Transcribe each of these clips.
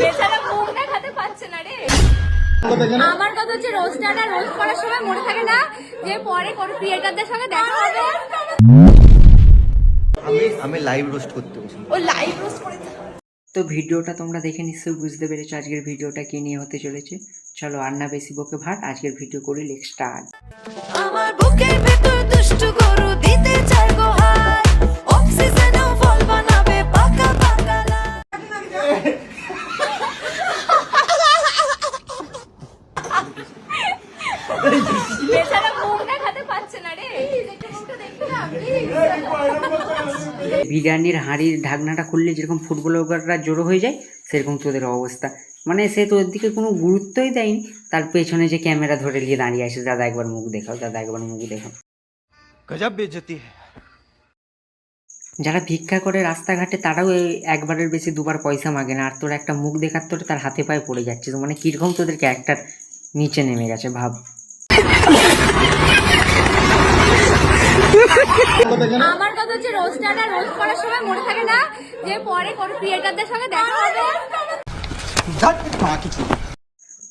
বেচারা মুখ দেখাতে পারছে না রে। আমার কথা হচ্ছে রোস্টারটা রোস্ট করার সময় মনে থাকে না যে পরে কোন ক্রিয়েটরদের সঙ্গে দেখা হবে। আমি লাইভ রোস্ট করতে বসি। ও লাইভ রোস্ট করে। তো ভিডিওটা তোমরা দেখে নিশ্চয়ই বুঝতে পেরেছো আজকের ভিডিওটা কি নিয়ে হতে চলেছে। চলো আর না বেশি বকে ভাট, আজকের ভিডিও করি লেগ স্টার্ট। আমার বুকের ভেতর দুষ্টু গরু দিতে চাই গো হাই, অক্সিজেনও ফল বানাবে পাকা পাকা বেচারা মুখ দেখাতে পারছে না রে। একটু মুখটা দেখতে না বিরিয়ানির হাঁড়ির ঢাকনাটা খুললে যেরকম ফুটবলাররা জড়ো হয়ে যায় সেরকম তোদের অবস্থা। মানে সে তোর দিকে কোনো গুরুত্বই দেয়নি, তার পেছনে যে ক্যামেরা ধরে নিয়ে দাঁড়িয়ে আসে, দাদা একবার মুখ দেখাও, দাদা একবার মুখ দেখাও। গজব বেইজ্জতি है। যারা ভিক্ষা করে রাস্তাঘাটে তারাও একবারের বেশি দুবার পয়সা মাগে না, আর তোর একটা মুখ দেখার তোর তার হাতে পায়ে পড়ে যাচ্ছে। তো মানে কীরকম তোদের ক্যারেক্টার নিচে নেমে গেছে ভাব। আমার কথা হচ্ছে রোস্টারটা রোস্ট করার সময় মনে থাকে না যে পরে কোন ক্রিয়েটরদের সঙ্গে দেখা হবে।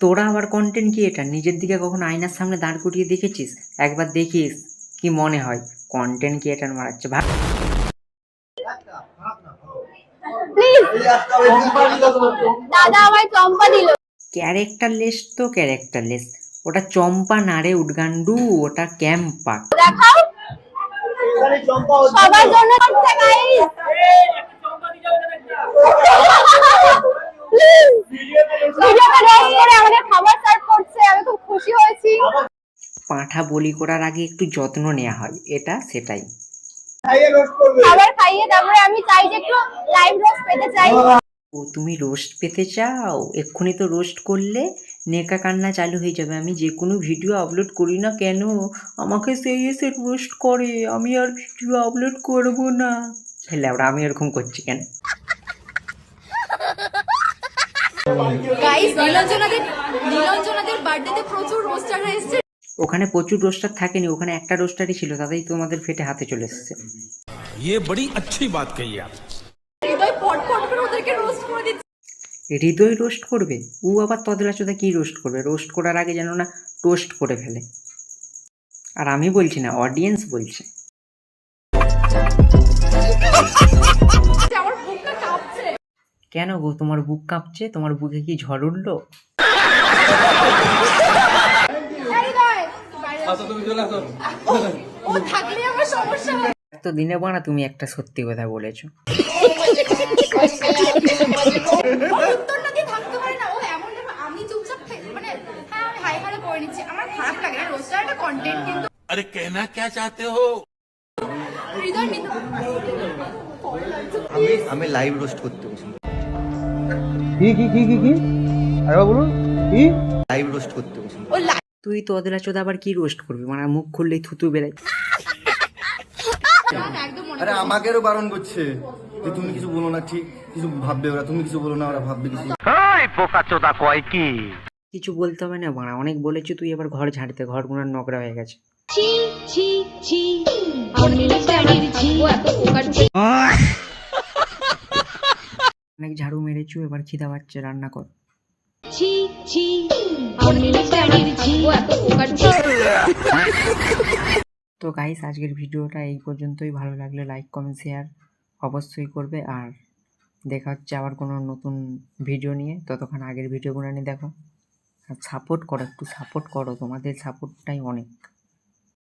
তোরা আবার কন্টেন্ট ক্রিয়েটার, নিজের দিকে কখনো আয়নার সামনে দাঁড় করিয়ে দেখেছিস? একবার দেখিস কি মনে হয়? কন্টেন্ট ক্রিয়েটার মারাচ্ছে ভাব। দাদা আমায় চম্পা দিল। ক্যারেক্টারলেস তো ক্যারেক্টারলেস, ওটা চম্পা না রে উডগান্ডু, ওটা ক্যাম্পা। দেখাও সবার জন্য করছে গাইস। ভিডিওটা রোস্ট করে আমাদের খাবার সার্ভ করছে, আমি খুব খুশি হয়েছি। পাঁঠা বলি করার আগে একটু যত্ন নেওয়া হয়, এটা সেটাই। খাবার খাইয়ে তারপরে আমি চাই যে একটু লাইভ রোস্ট পেতে চাই। ও তুমি রোস্ট পেতে চাও? এক্ষুনি তো রোস্ট করলে নেকা কান্না চালু হয়ে যাবে। আমি যে কোনো ভিডিও আপলোড করি না কেন আমাকে সেই এসে রোস্ট করে, আমি আর ভিডিও আপলোড করব না। হেলে ওরা আমি এরকম করছি কেন? গাইস নীলাঞ্জনাদের বার্থডেতে প্রচুর রোস্টাররা এসেছে। ওখানে প্রচুর রোস্টার থাকেনি, ওখানে একটা রোস্টারই ছিল, তাতেই তোমাদের ফেটে হাতে চলে এসেছে। ये बड़ी अच्छी बात कही आप। হৃদয় পটপট করে ওদেরকে রোস্ট করে দিচ্ছে। হৃদয় রোস্ট করবে? ও আবার তদলা চোদা কি রোস্ট করবে? রোস্ট করার আগে যেন না টোস্ট করে ফেলে। আর আমি বলছি না, অডিয়েন্স বলছে। আমার বুকটা কাঁপছে। কেন গো তোমার বুক কাঁপছে? তোমার বুকে কি ঝড় উঠলো? ও থাকলে আমার সমস্যা হয়। তো দিনে বানা তুমি একটা সত্যি কথা বলেছো। উত্তর না দিয়ে থাকতে পারে না ও এমন। আমি চুপচাপ মানে হ্যাঁ আমি হাই হাই করে নিচ্ছি, আমার খারাপ লাগে না। রোস্টার একটা কন্টেন্ট, কিন্তু अरे कहना क्या चाहते हो? হৃদয় কিন্তু আমি লাইভ রোস্ট করতে বসি। কি আরে বলুন কি লাইভ রোস্ট করতে বসি। ও তুই তো অদলা চোদা আবার কি রোস্ট করবি? মানে মুখ খুললেই থুতু বেড়ায়। একদম মনে আরে আমাকেও বারণ করছে যে তুমি কিছু বলো না, ঠিক কিছু ভাববে ওরা, তুমি কিছু বলো না ওরা ভাববে কিছু। কিছু বলতে হবে না বাড়া, অনেক বলেছি। তুই এবার ঘর ঝাড়তে, ঘর গুনার নোংরা হয়ে গেছে। অনেক ঝাড়ু মেরেছু, এবার খিদা পাচ্ছে, রান্না কর। তো গাইস আজকের ভিডিওটা এই পর্যন্তই। ভালো লাগলে লাইক কমেন্ট শেয়ার অবশ্যই করবে, আর দেখা হচ্ছে আবার কোনো নতুন ভিডিও নিয়ে। ততক্ষণ আগের ভিডিওগুলো নিয়ে দেখো, আর সাপোর্ট করো, একটু সাপোর্ট করো, তোমাদের সাপোর্টটাই অনেক।